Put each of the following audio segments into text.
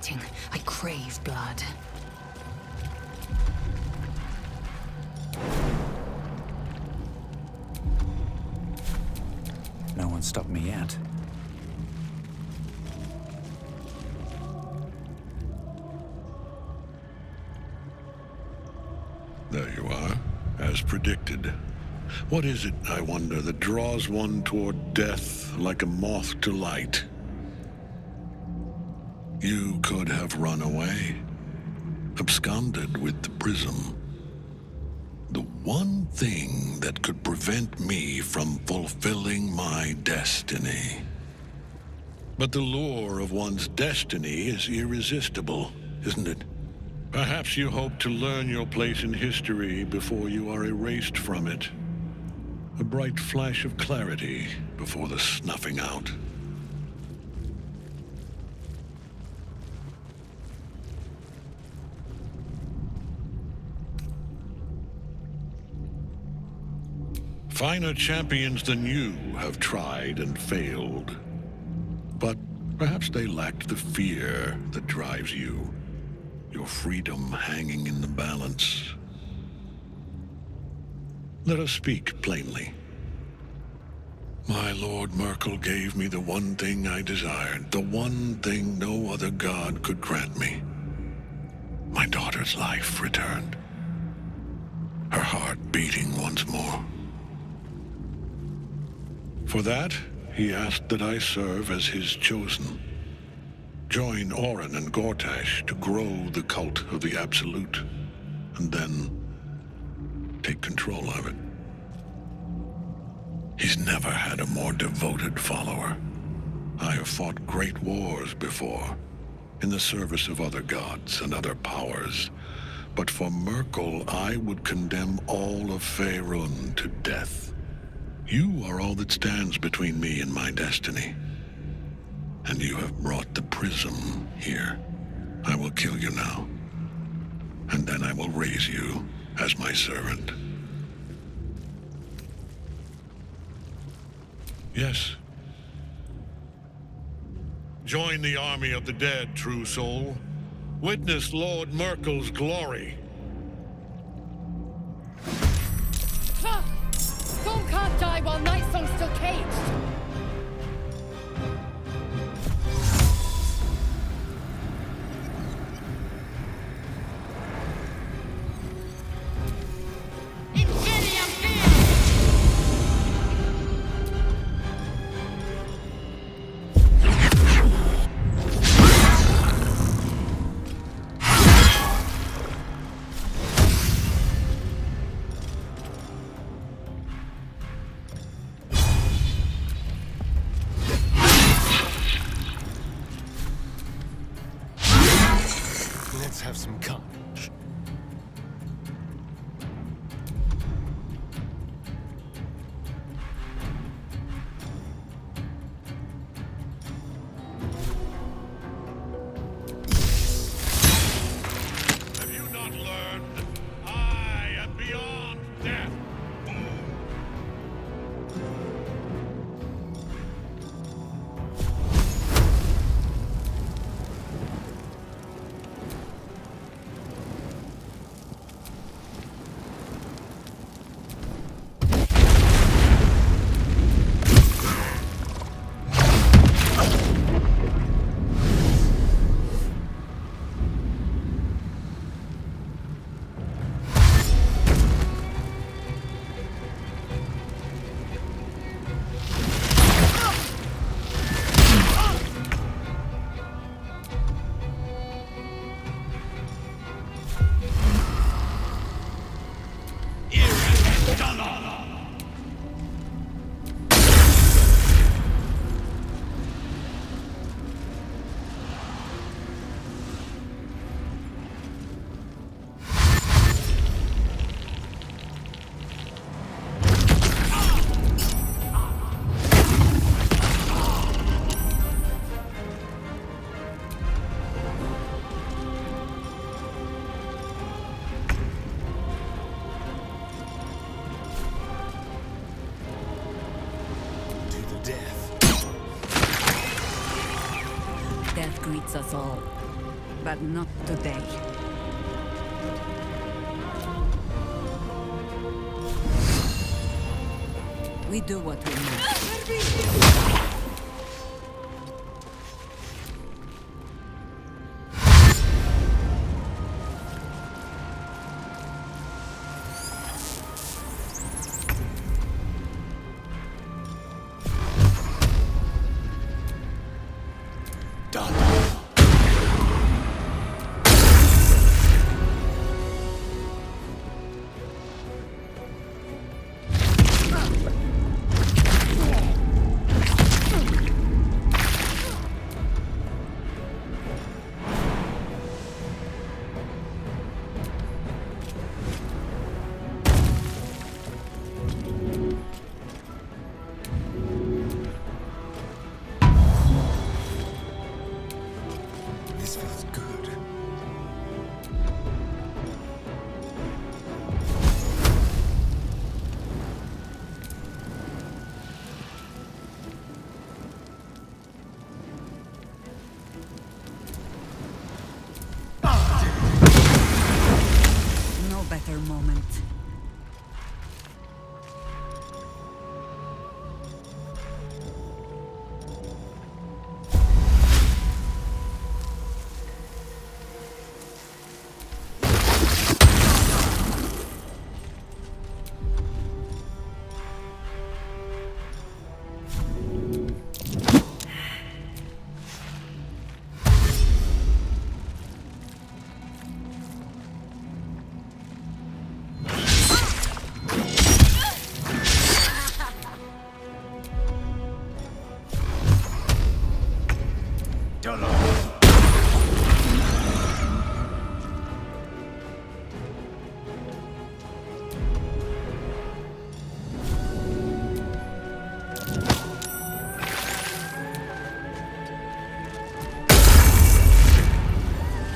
fighting. I crave blood. No one stopped me yet. There you are, as predicted. What is it, I wonder, that draws one toward death like a moth to light? You could have run away, absconded with the prism. The one thing that could prevent me from fulfilling my destiny. But the lure of one's destiny is irresistible, isn't it? Perhaps you hope to learn your place in history before you are erased from it. A bright flash of clarity before the snuffing out. Finer champions than you have tried and failed. But perhaps they lacked the fear that drives you. Your freedom hanging in the balance. Let us speak plainly. My Lord Merkel gave me the one thing I desired, the one thing no other god could grant me. My daughter's life returned. Her heart beating once more. For that, he asked that I serve as his chosen. Join Orin and Gortash to grow the cult of the Absolute, and then take control of it. He's never had a more devoted follower. I have fought great wars before, in the service of other gods and other powers, but for Merkel I would condemn all of Faerun to death. You are all that stands between me and my destiny. And you have brought the prism here. I will kill you now. And then I will raise you as my servant. Yes. Join the army of the dead, true soul. Witness Lord Merkel's glory. Thorm can't die while Nightsong's still caged! Let's have some carnage. Have you not learned? I am beyond death. Death greets us all. But not today. We do what we must. This feels good. No better moment.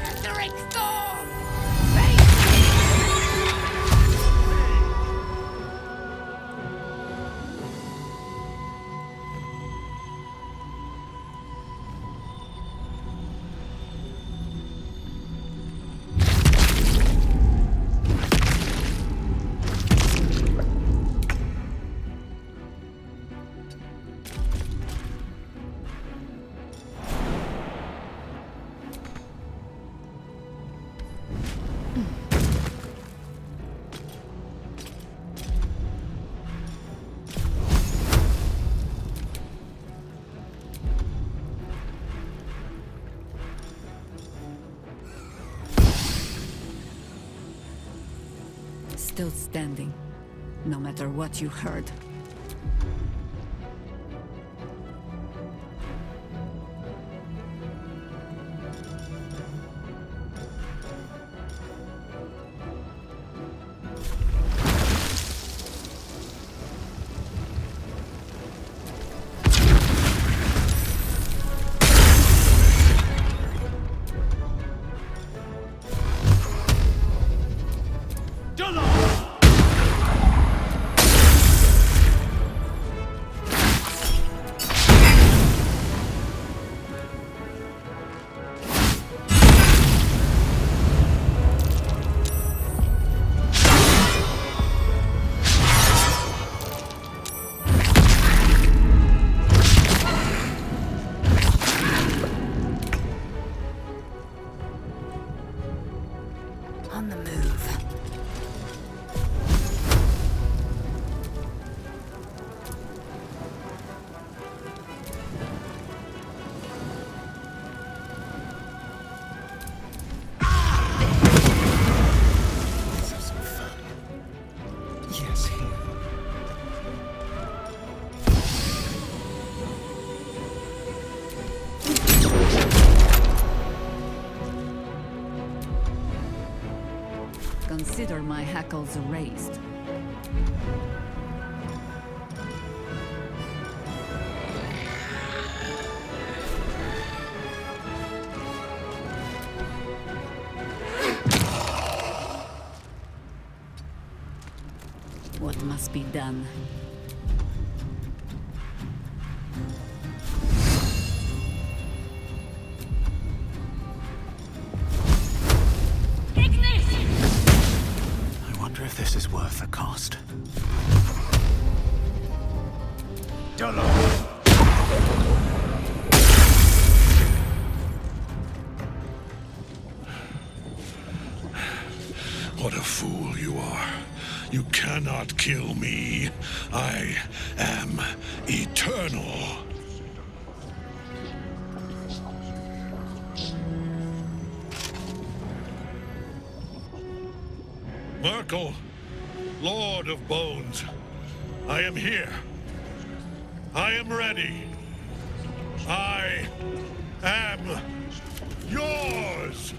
Ketheric Thorm! Still standing, no matter what you heard. On the move. Let's have some fun. Yes, here. Consider my hackles raised. What must be done? this is worth the cost. What a fool you are. You cannot kill me. I am eternal. Merkel, Lord of Bones, I am here. I am ready. I am yours.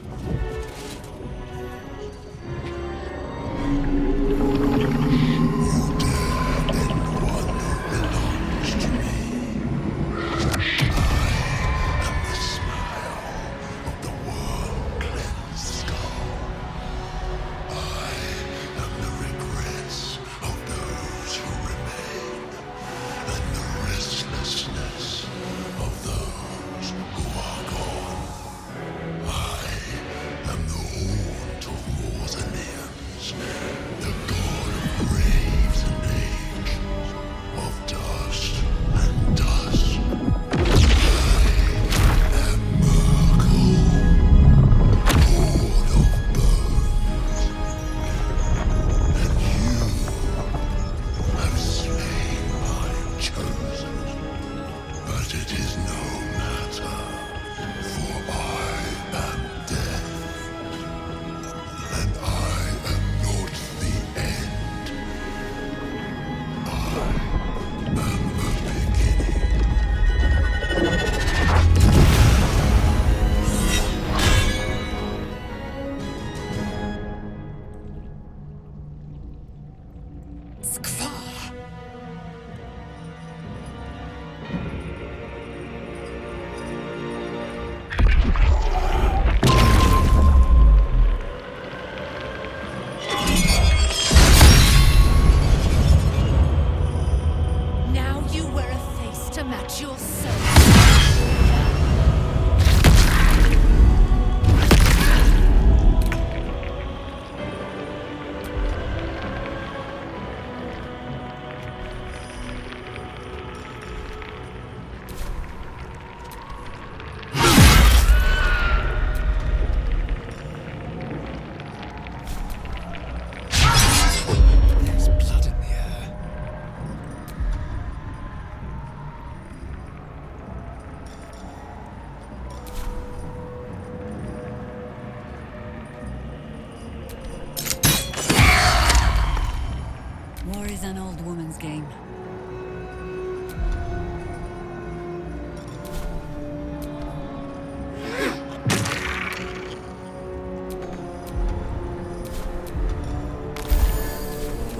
War is an old woman's game.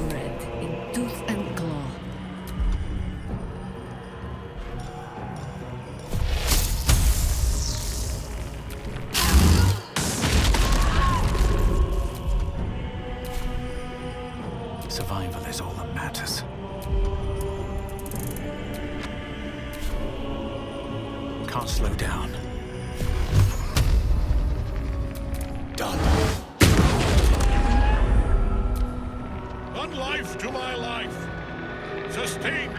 Red in tooth and claw. Survival is all that matters. Can't slow down. Done. One life to my life. Sustain.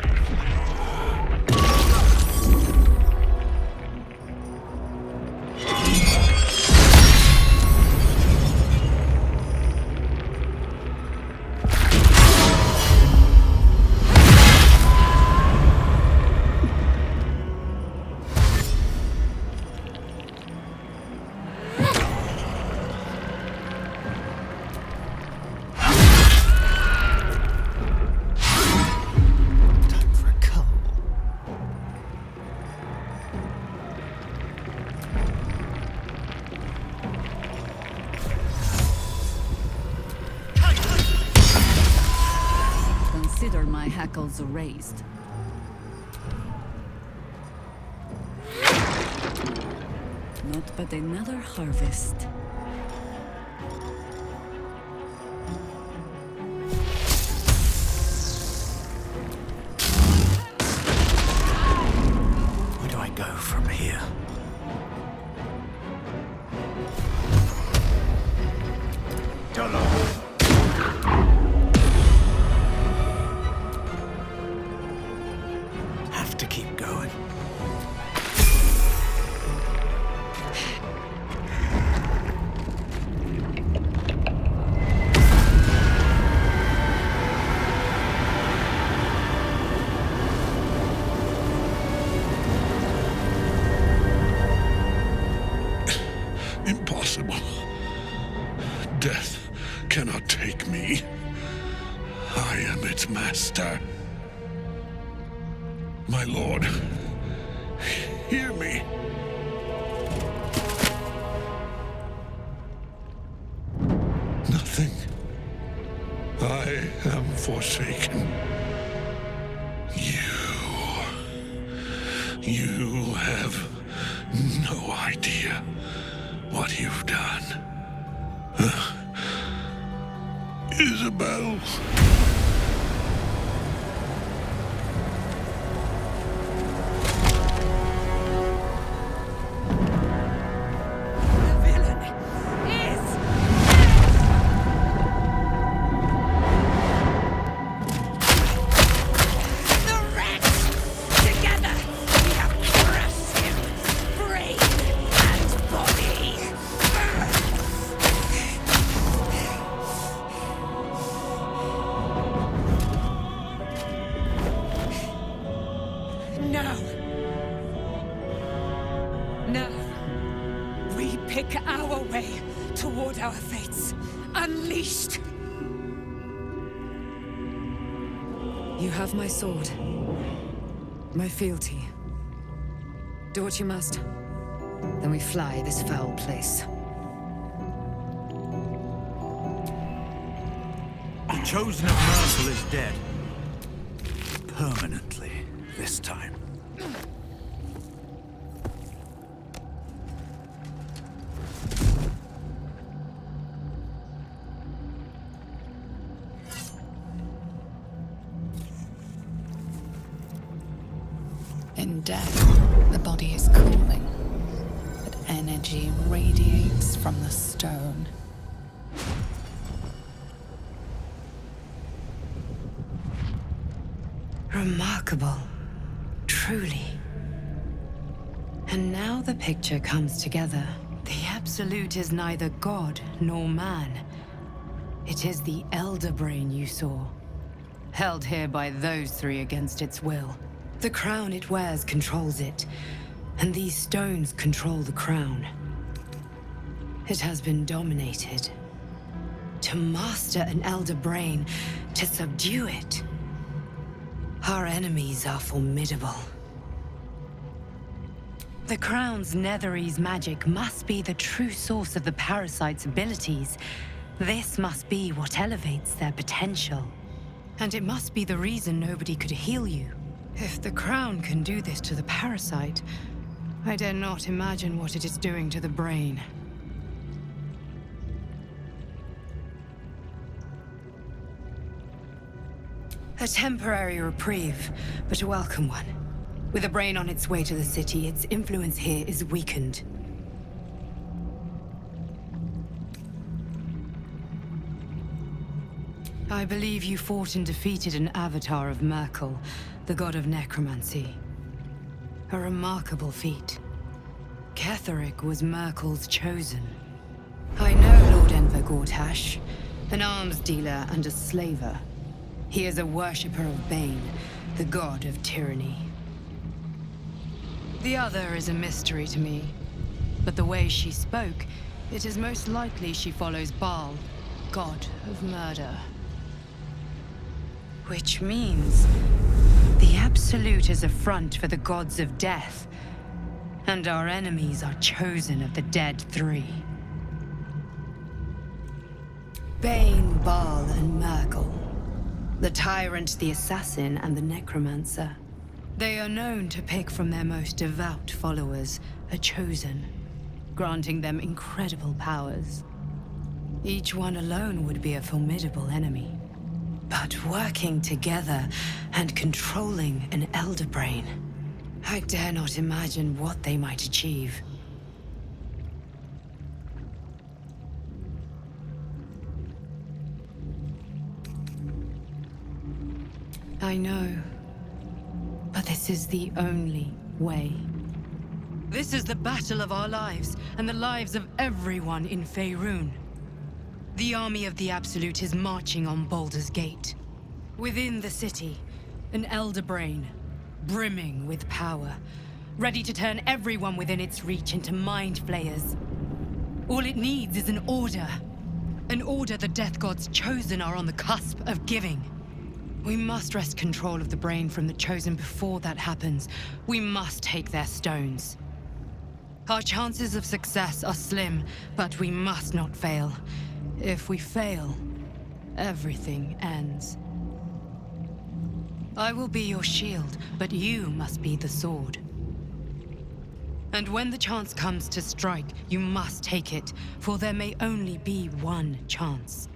Time for a cull. Consider my hackles raised. Not but another harvest. Where do I go from here? cannot take me. I am its master. My lord, hear me. Nothing. I am forsaken. You have no idea what you've done. Isabel. Our fates unleashed. You have my sword, my fealty. Do what you must. Then we fly this foul place. The Chosen of Myrtle is dead. Permanently, this time. In death, the body is cooling, but energy radiates from the stone. Remarkable. Truly. And now the picture comes together. The Absolute is neither god nor man. It is the Elder Brain you saw, held here by those three against its will. The crown it wears controls it, and these stones control the crown. It has been dominated. To master an Elder Brain, to subdue it. Our enemies are formidable. The crown's Netherese magic must be the true source of the parasite's abilities. This must be what elevates their potential. And it must be the reason nobody could heal you. If the crown can do this to the parasite, I dare not imagine what it is doing to the brain. A temporary reprieve, but a welcome one. With the brain on its way to the city, its influence here is weakened. I believe you fought and defeated an avatar of Merkel, the god of necromancy. A remarkable feat. Ketheric was Merkel's chosen. I know Lord Enver Gortash, an arms dealer and a slaver. He is a worshipper of Bane, the god of tyranny. The other is a mystery to me, but the way she spoke, it is most likely she follows Baal, god of murder. Which means the Absolute is a front for the gods of death, and our enemies are chosen of the dead three. Bane, Baal, and Merkel. The tyrant, the assassin, and the necromancer. They are known to pick from their most devout followers a chosen, granting them incredible powers. Each one alone would be a formidable enemy. But working together and controlling an Elder Brain, I dare not imagine what they might achieve. I know, but this is the only way. This is the battle of our lives, and the lives of everyone in Faerun. The army of the Absolute is marching on Baldur's Gate. Within the city, an Elder Brain, brimming with power, ready to turn everyone within its reach into mind flayers. All it needs is an order, An order the Death God's chosen are on the cusp of giving. We must wrest control of the brain from the chosen before that happens. We must take their stones. Our chances of success are slim, but we must not fail. If we fail, everything ends. I will be your shield, but you must be the sword. And when the chance comes to strike, you must take it, for there may only be one chance.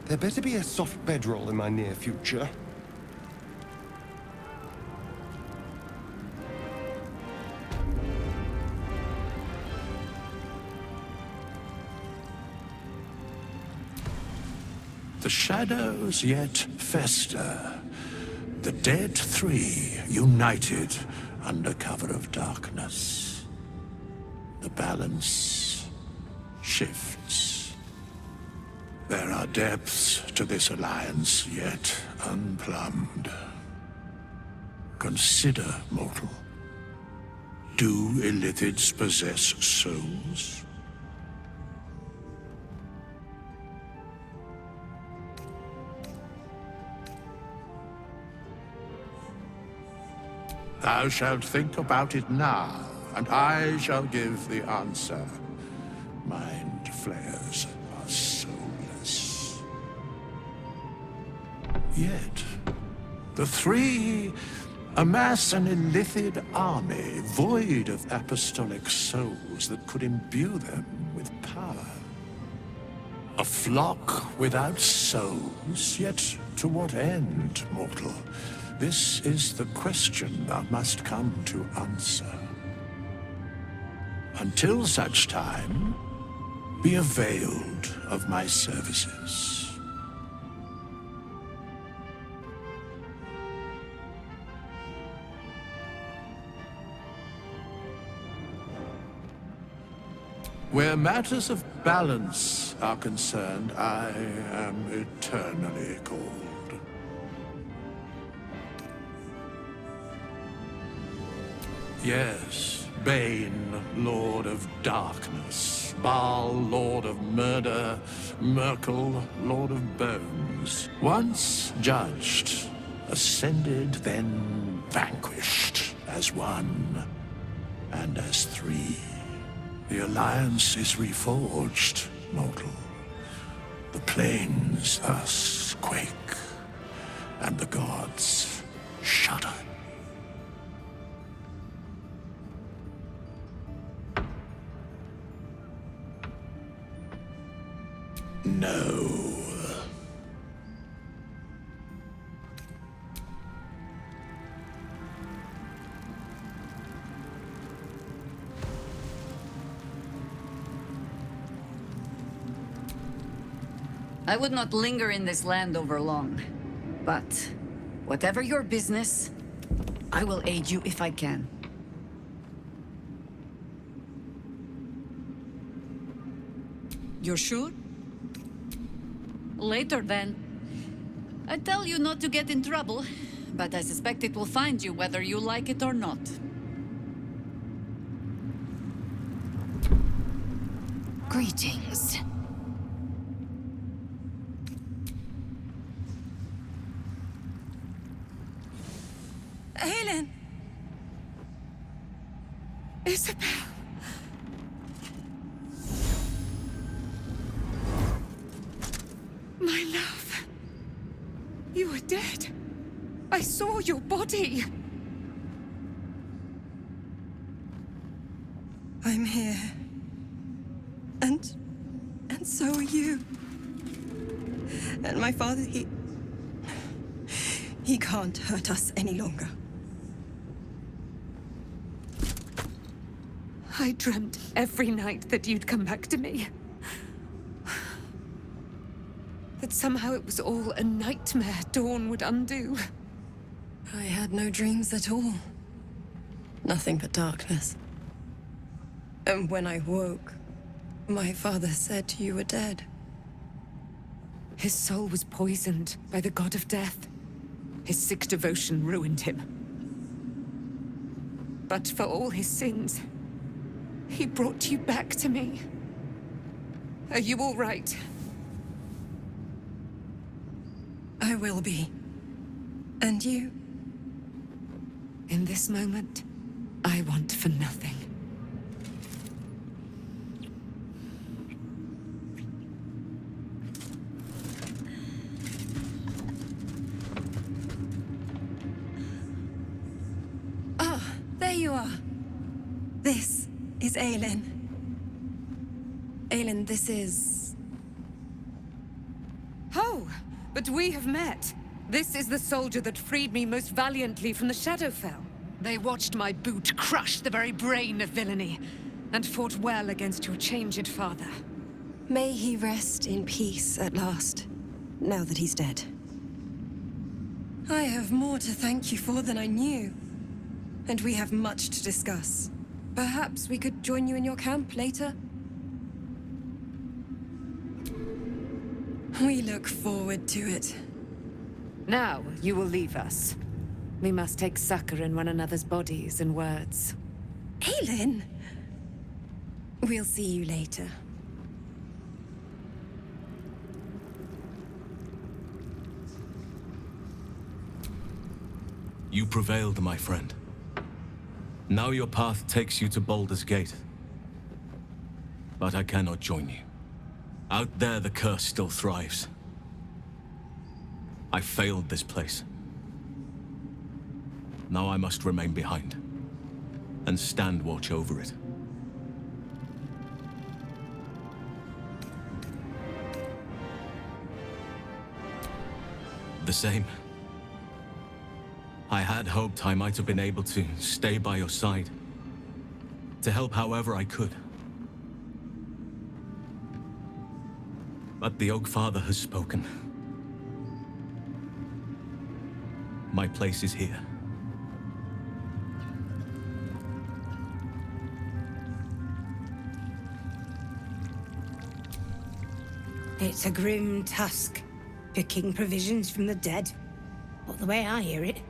There better be a soft bedroll in my near future. The shadows yet fester. The dead three united under cover of darkness. The balance shifts. There are depths to this alliance yet unplumbed. Consider, mortal. Do illithids possess souls? Thou shalt think about it now, and I shall give the answer. Mind flayers are soulless. Yet, the three amass an illithid army void of apostolic souls that could imbue them with power. A flock without souls, yet to what end, mortal? This is the question thou must come to answer. Until such time, be availed of my services. Where matters of balance are concerned, I am eternally cold. Yes, Bane, Lord of Darkness, Baal, Lord of Murder, Merkel, Lord of Bones. Once judged, ascended, then vanquished, as one, and as three. The Alliance is reforged, mortal. The plains thus quake, and the gods shudder. No. I would not linger in this land over long. But, whatever your business, I will aid you if I can. You're sure? Later, then. I tell you not to get in trouble, but I suspect it will find you whether you like it or not. Greetings. Helen! Isabel! My love. You were dead. I saw your body. I'm here. And so are you. And my father, he can't hurt us any longer. I dreamt every night that you'd come back to me. That somehow it was all a nightmare Dawn would undo. I had no dreams at all. Nothing but darkness. And when I woke, my father said you were dead. His soul was poisoned by the god of death. His sick devotion ruined him. But for all his sins, he brought you back to me. Are you all right? I will be. And you? In this moment, I want for nothing. There you are. This is Aelin. Aelin, this is... Oh, but we have met. This is the soldier that freed me most valiantly from the Shadowfell. They watched my boot crush the very brain of villainy, and fought well against your changed father. May he rest in peace at last, now that he's dead. I have more to thank you for than I knew. And we have much to discuss. Perhaps we could join you in your camp later? We look forward to it. Now, you will leave us. We must take succor in one another's bodies and words. Aelin! We'll see you later. You prevailed, my friend. Now your path takes you to Baldur's Gate. But I cannot join you. Out there, the curse still thrives. I failed this place. Now I must remain behind, and stand watch over it. The same. I had hoped I might have been able to stay by your side, to help however I could. But the Oak Father has spoken. My place is here. It's a grim task, picking provisions from the dead. But the way I hear it,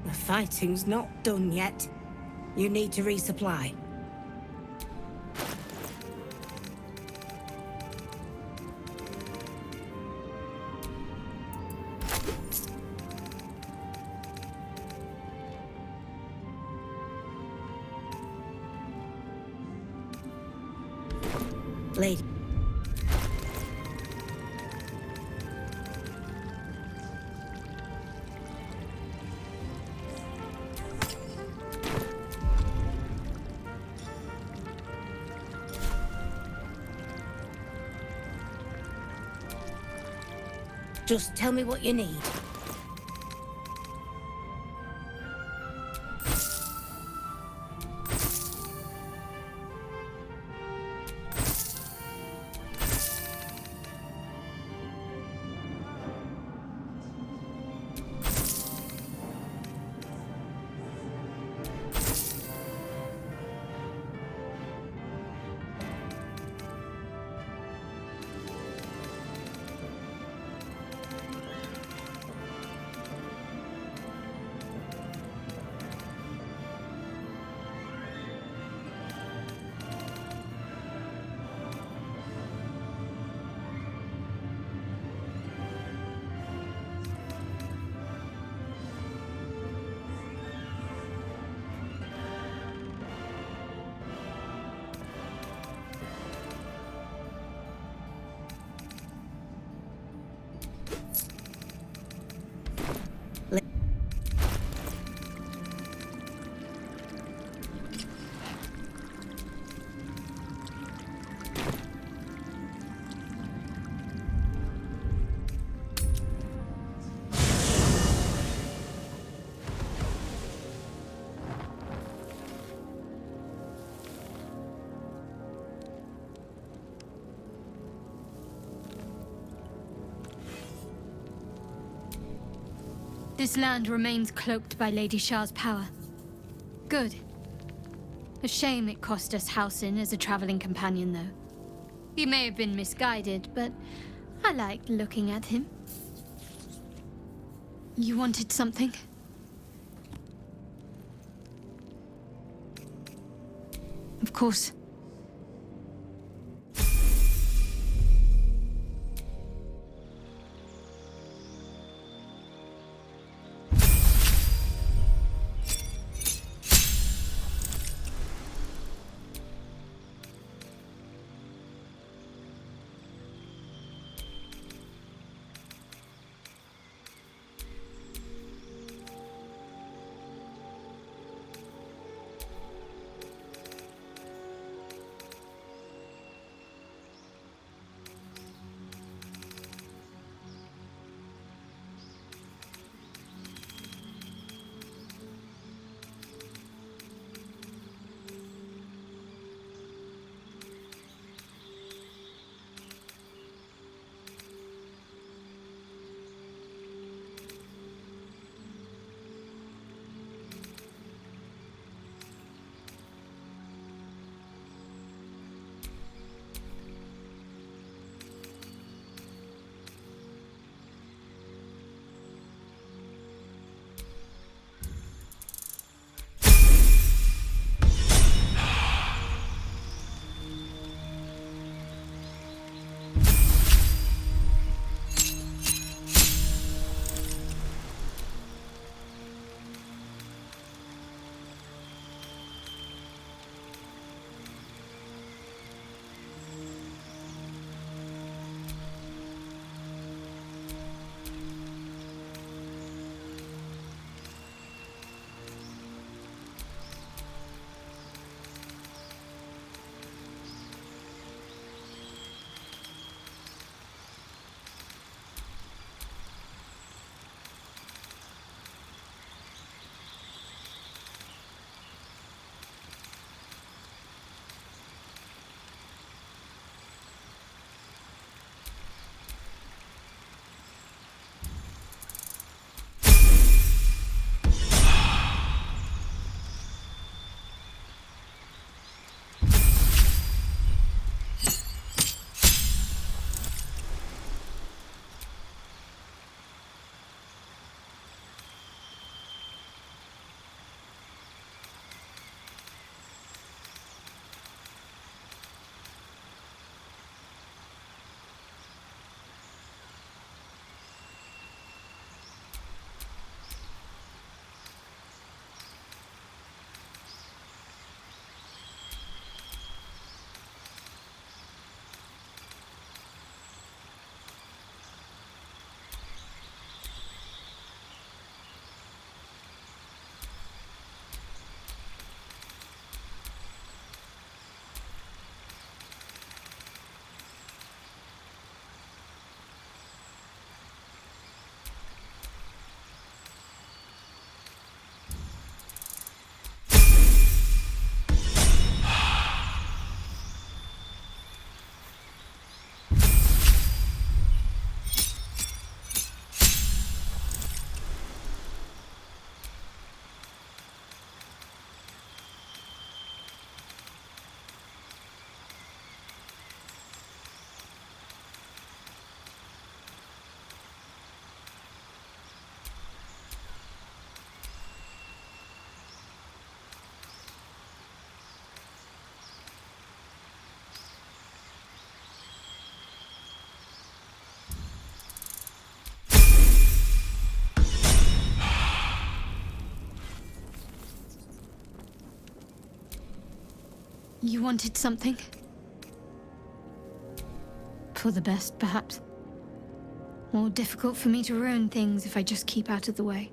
the fighting's not done yet. You need to resupply. Lady. Just tell me what you need. This land remains cloaked by Lady Shah's power. Good. A shame it cost us Halsin as a traveling companion, though. He may have been misguided, but I liked looking at him. You wanted something? Of course. You wanted something? For the best, perhaps. More difficult for me to ruin things if I just keep out of the way.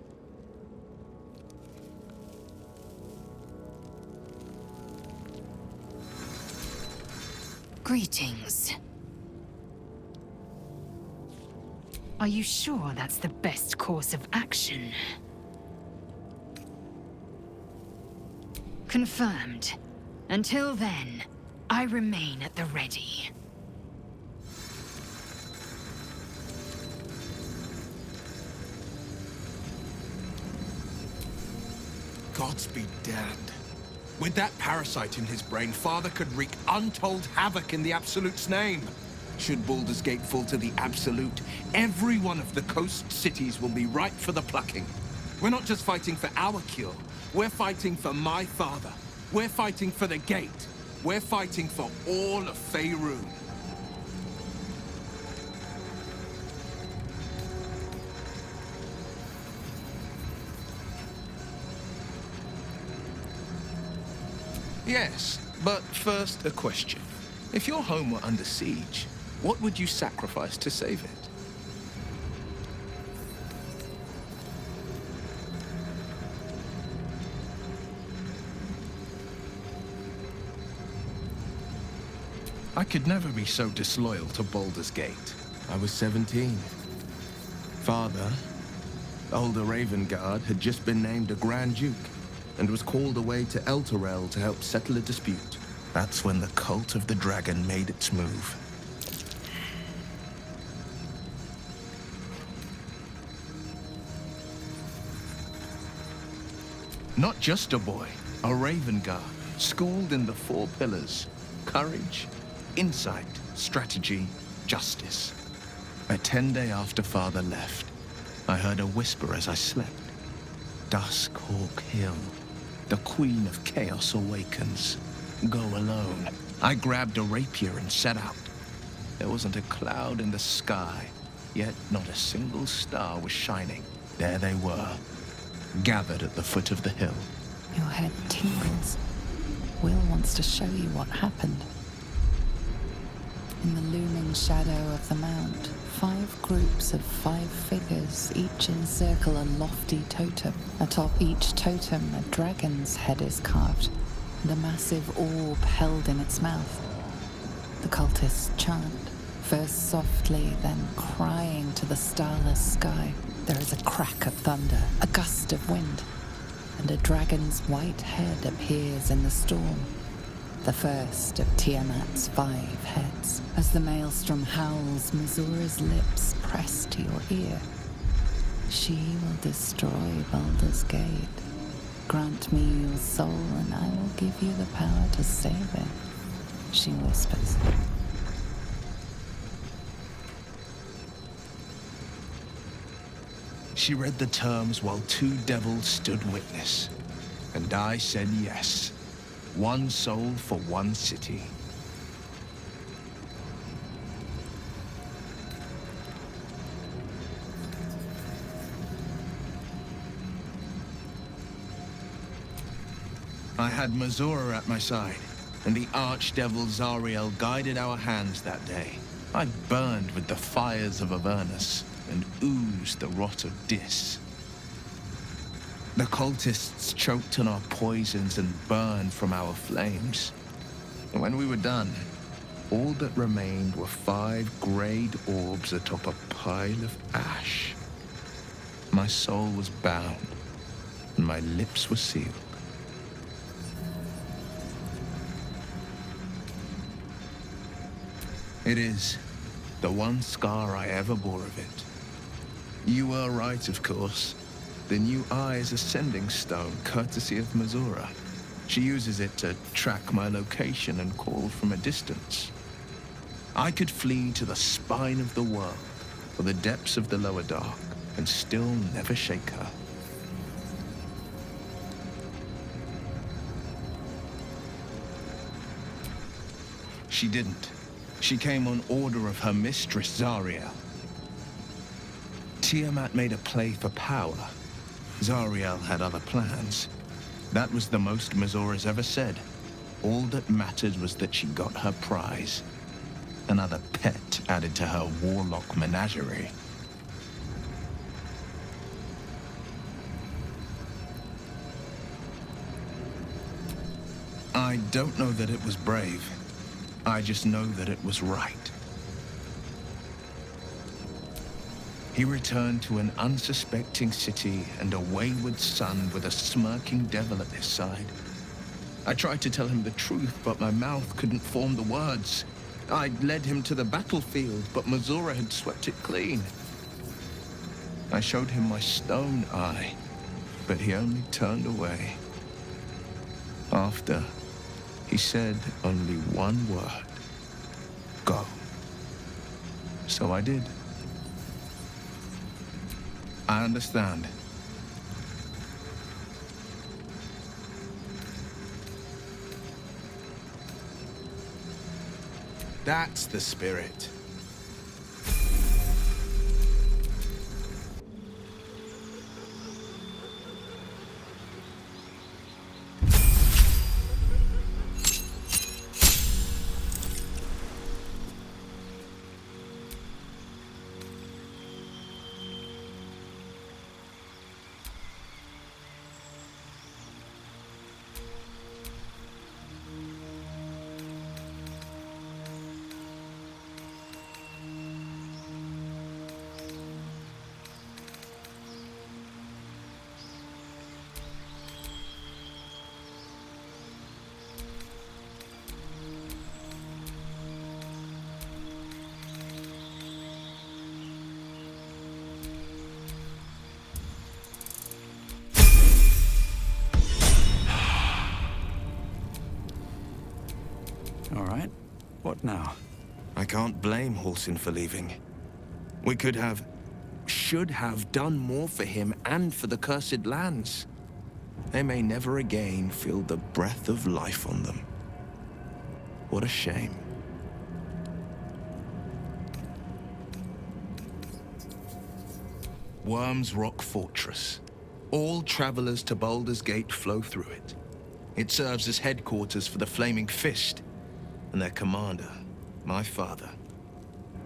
Greetings. Are you sure that's the best course of action? Confirmed. Until then, I remain at the ready. Gods be damned. With that parasite in his brain, Father could wreak untold havoc in the Absolute's name. Should Baldur's Gate fall to the Absolute, every one of the coast cities will be ripe for the plucking. We're not just fighting for our cure, we're fighting for my father. We're fighting for the Gate. We're fighting for all of Faerun. Yes, but first a question. If your home were under siege, what would you sacrifice to save it? I could never be so disloyal to Baldur's Gate. I was 17. Father, older Ravengard, had just been named a Grand Duke and was called away to Elturel to help settle a dispute. That's when the Cult of the Dragon made its move. Not just a boy, a Ravengard, schooled in the four pillars: courage, insight, strategy, justice. A 10-day after Father left, I heard a whisper as I slept. Duskhawk Hill. The Queen of Chaos awakens. Go alone. I grabbed a rapier and set out. There wasn't a cloud in the sky, yet not a single star was shining. There they were, gathered at the foot of the hill. Your head tingles. Will wants to show you what happened. In the looming shadow of the mount, 5 groups of 5 figures each encircle a lofty totem. Atop each totem, a dragon's head is carved, and a massive orb held in its mouth. The cultists chant, first softly, then crying to the starless sky. There is a crack of thunder, a gust of wind, and a dragon's white head appears in the storm. The first of Tiamat's 5 heads. As the maelstrom howls, Missoura's lips press to your ear. She will destroy Baldur's Gate. Grant me your soul, and I will give you the power to save it, she whispers. She read the terms while 2 devils stood witness, and I said yes. 1 soul for 1 city. I had Missoura at my side, and the archdevil Zariel guided our hands that day. I burned with the fires of Avernus and oozed the rot of Dis. The cultists choked on our poisons and burned from our flames. And when we were done, all that remained were 5 grayed orbs atop a pile of ash. My soul was bound, and my lips were sealed. It is the one scar I ever bore of it. You were right, of course. The new eye is a sending stone, courtesy of Missoura. She uses it to track my location and call from a distance. I could flee to the spine of the world, or the depths of the lower dark, and still never shake her. She didn't. She came on order of her mistress, Zariel. Tiamat made a play for power. Zariel had other plans. That was the most Missoura's ever said. All that mattered was that she got her prize. Another pet added to her warlock menagerie. I don't know that it was brave. I just know that it was right. He returned to an unsuspecting city and a wayward son with a smirking devil at his side. I tried to tell him the truth, but my mouth couldn't form the words. I'd led him to the battlefield, but Missoura had swept it clean. I showed him my stone eye, but he only turned away. After, he said only one word. Go. So I did. I understand. That's the spirit. All right. What now? I can't blame Halsin for leaving. We should have done more for him and for the cursed lands. They may never again feel the breath of life on them. What a shame. Worm's Rock Fortress. All travelers to Baldur's Gate flow through it. It serves as headquarters for the Flaming Fist and their commander, my father.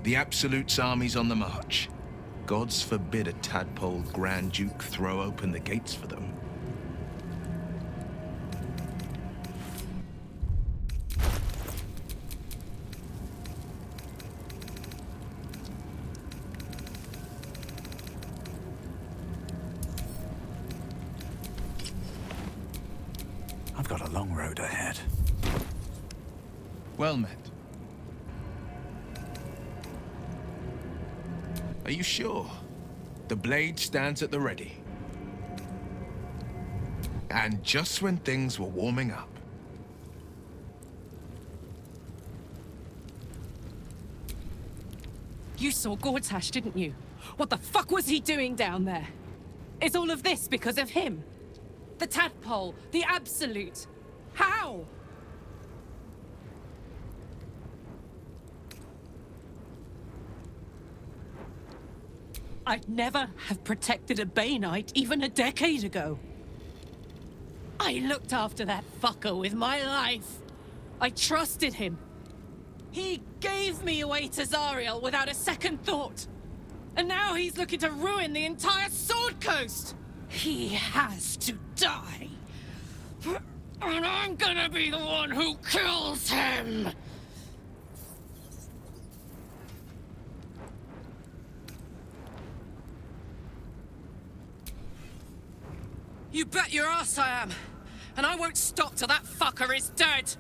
The Absolute's army's on the march. Gods forbid a tadpole Grand Duke throw open the gates for them. I've got a long road ahead. Well met. Are you sure? The blade stands at the ready. And just when things were warming up. You saw Gortash, didn't you? What the fuck was he doing down there? Is all of this because of him? The tadpole, the Absolute. How? I'd never have protected a Bay Knight even a decade ago. I looked after that fucker with my life. I trusted him. He gave me away to Zariel without a second thought. And now he's looking to ruin the entire Sword Coast. He has to die. And I'm gonna be the one who kills him. You bet your ass I am. And I won't stop till that fucker is dead.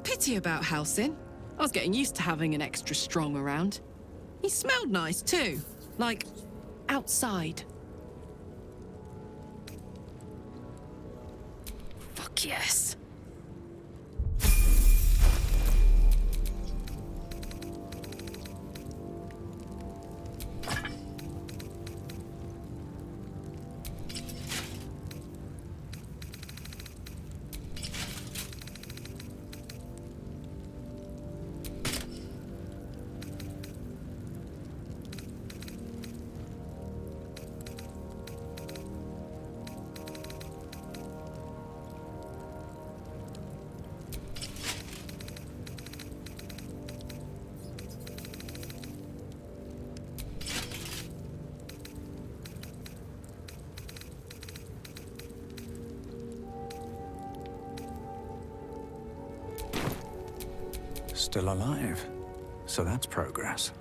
Pity about Halsin. I was getting used to having an extra strong around. He smelled nice too. Like, outside. Fuck yes. Still alive. So that's progress.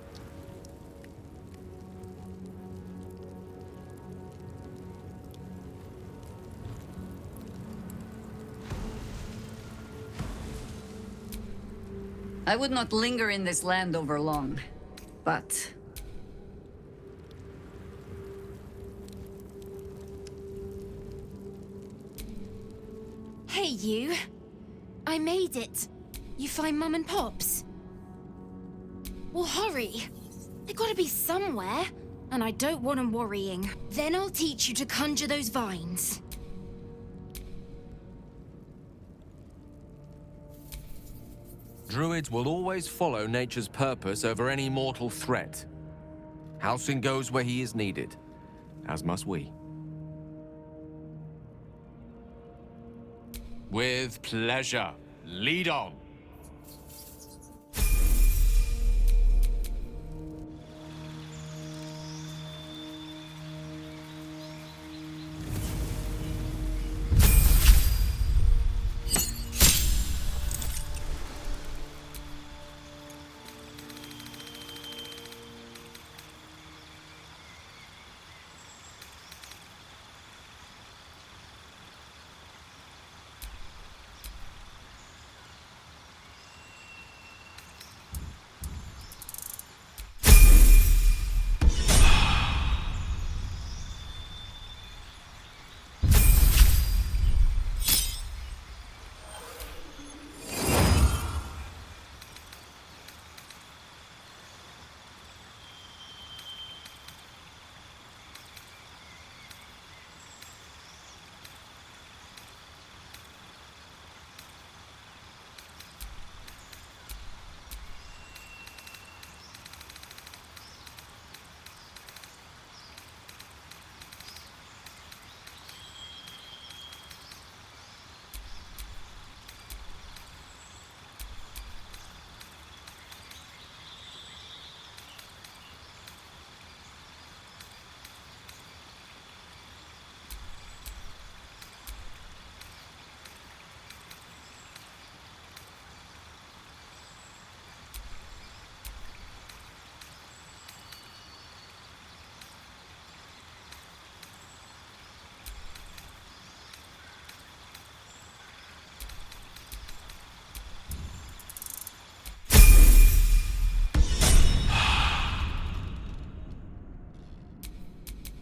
I would not linger in this land over long, but... you? I made it. You find Mum and Pops? Well, hurry. They gotta be somewhere, and I don't want them worrying. Then I'll teach you to conjure those vines. Druids will always follow nature's purpose over any mortal threat. Halsin goes where he is needed, as must we. With pleasure. Lead on.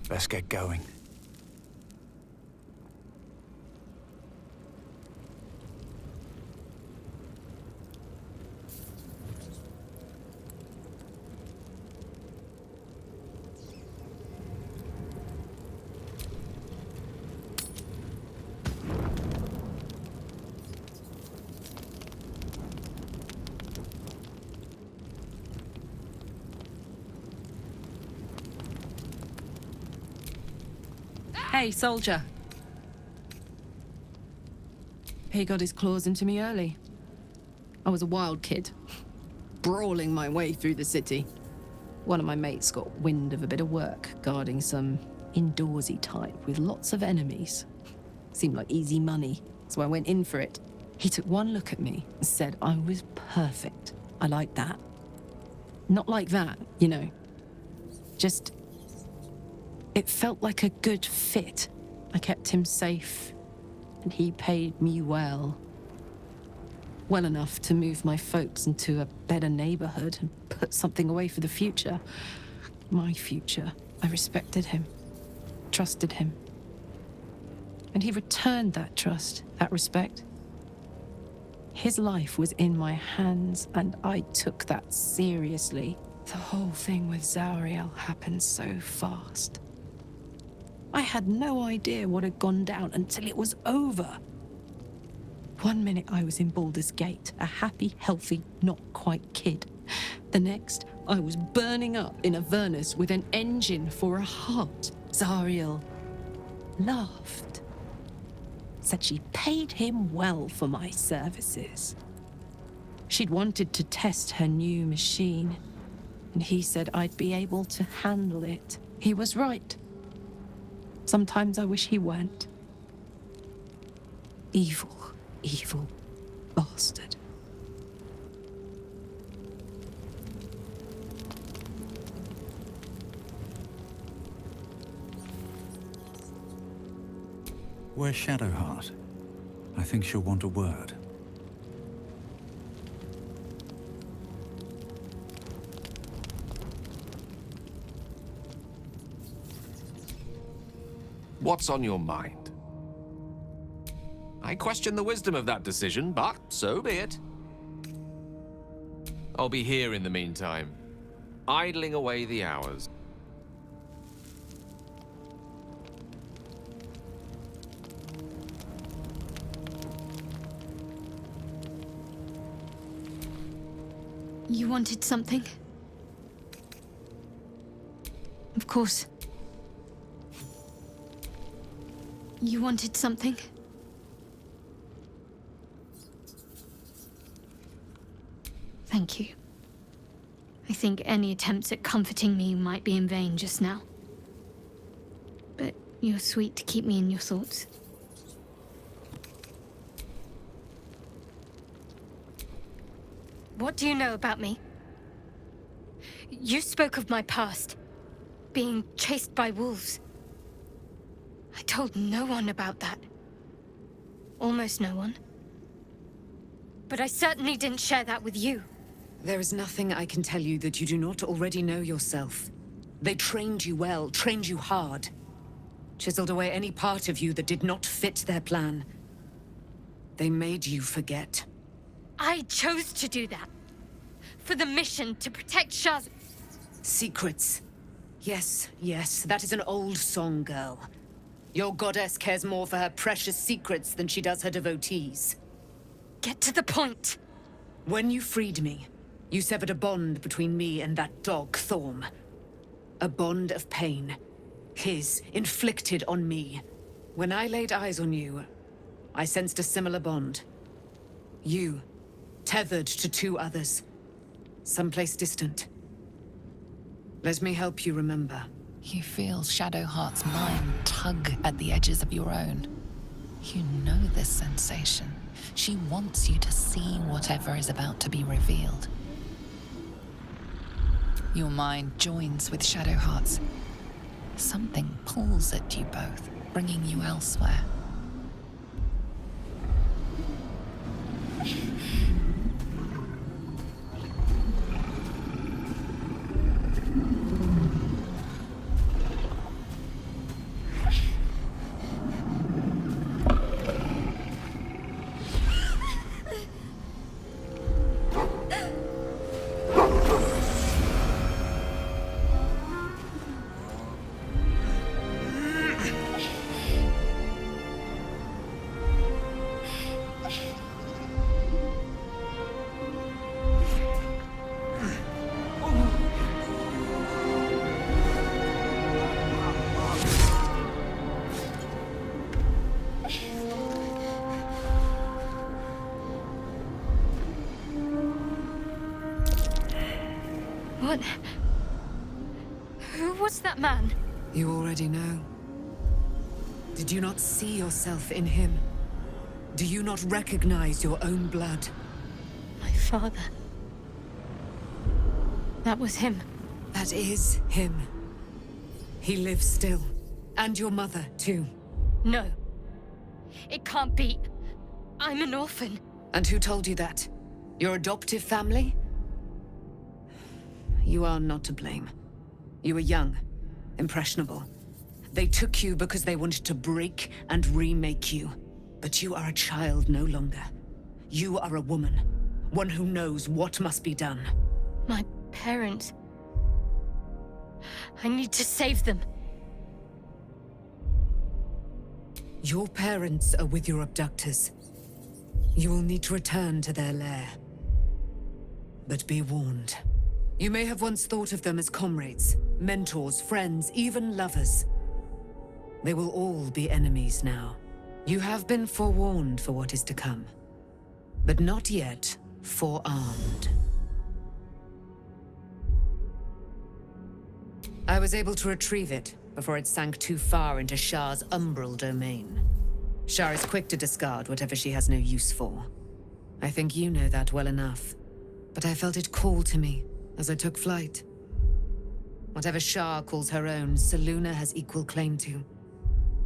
Let's get going. Hey, soldier. He got his claws into me early. I was a wild kid, brawling my way through the city. One of my mates got wind of a bit of work guarding some indoorsy type with lots of enemies. Seemed like easy money, so I went in for it. He took one look at me and said I was perfect. I liked that. Not like that, you know. Just... it felt like a good fit. I kept him safe, and he paid me well. Well enough to move my folks into a better neighborhood and put something away for the future. My future. I respected him, trusted him. And he returned that trust, that respect. His life was in my hands, and I took that seriously. The whole thing with Zauriel happened so fast. I had no idea what had gone down until it was over. One minute I was in Baldur's Gate, a happy, healthy, not quite kid. The next, I was burning up in Avernus with an engine for a heart. Zauriel laughed. Said she paid him well for my services. She'd wanted to test her new machine, and he said I'd be able to handle it. He was right. Sometimes I wish he weren't. Evil, evil bastard. Where's Shadowheart? I think she'll want a word. What's on your mind? I question the wisdom of that decision, but so be it. I'll be here in the meantime, idling away the hours. You wanted something? Of course. You wanted something? Thank you. I think any attempts at comforting me might be in vain just now. But you're sweet to keep me in your thoughts. What do you know about me? You spoke of my past, being chased by wolves. I told no one about that. Almost no one. But I certainly didn't share that with you. There is nothing I can tell you that you do not already know yourself. They trained you well, trained you hard. Chiseled away any part of you that did not fit their plan. They made you forget. I chose to do that. For the mission to protect Shah's... Secrets. Yes, yes, that is an old song, girl. Your goddess cares more for her precious secrets than she does her devotees. Get to the point. When you freed me, you severed a bond between me and that dog, Thorm. A bond of pain. His, inflicted on me. When I laid eyes on you, I sensed a similar bond. You, tethered to two others. Someplace distant. Let me help you remember. You feel Shadowheart's mind tug at the edges of your own. You know this sensation. She wants you to see whatever is about to be revealed. Your mind joins with Shadowheart's. Something pulls at you both, bringing you elsewhere. What? Who was that man? You already know. Did you not see yourself in him? Do you not recognize your own blood? My father. That was him. That is him. He lives still. And your mother, too. No. It can't be. I'm an orphan. And who told you that? Your adoptive family? You are not to blame. You were young, impressionable. They took you because they wanted to break and remake you. But you are a child no longer. You are a woman. One who knows what must be done. My parents. I need to save them. Your parents are with your abductors. You will need to return to their lair. But be warned. You may have once thought of them as comrades, mentors, friends, even lovers. They will all be enemies now. You have been forewarned for what is to come, but not yet forearmed. I was able to retrieve it before it sank too far into Shah's umbral domain. Shah is quick to discard whatever she has no use for. I think you know that well enough, but I felt it call to me as I took flight. Whatever Shah calls her own, Selûne has equal claim to.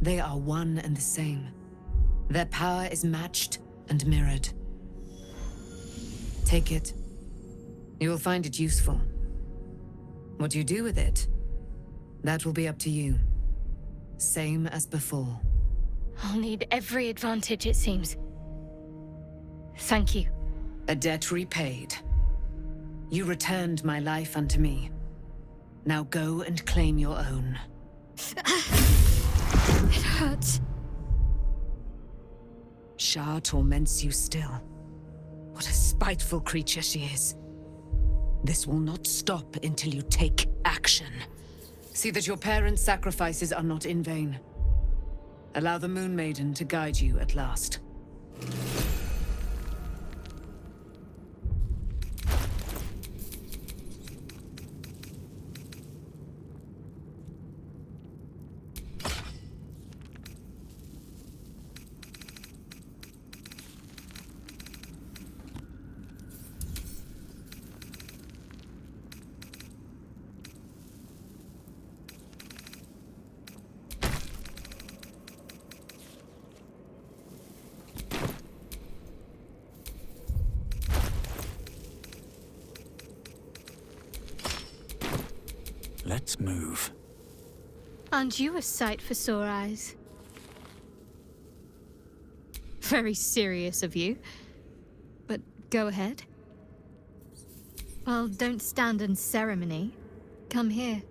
They are one and the same. Their power is matched and mirrored. Take it. You will find it useful. What you do with it, that will be up to you. Same as before. I'll need every advantage, it seems. Thank you. A debt repaid. You returned my life unto me. Now go and claim your own. It hurts. Shah torments you still. What a spiteful creature she is. This will not stop until you take action. See that your parents' sacrifices are not in vain. Allow the Moon Maiden to guide you at last. Let's move. Aren't you a sight for sore eyes? Very serious of you. But go ahead. Well, don't stand in ceremony. Come here.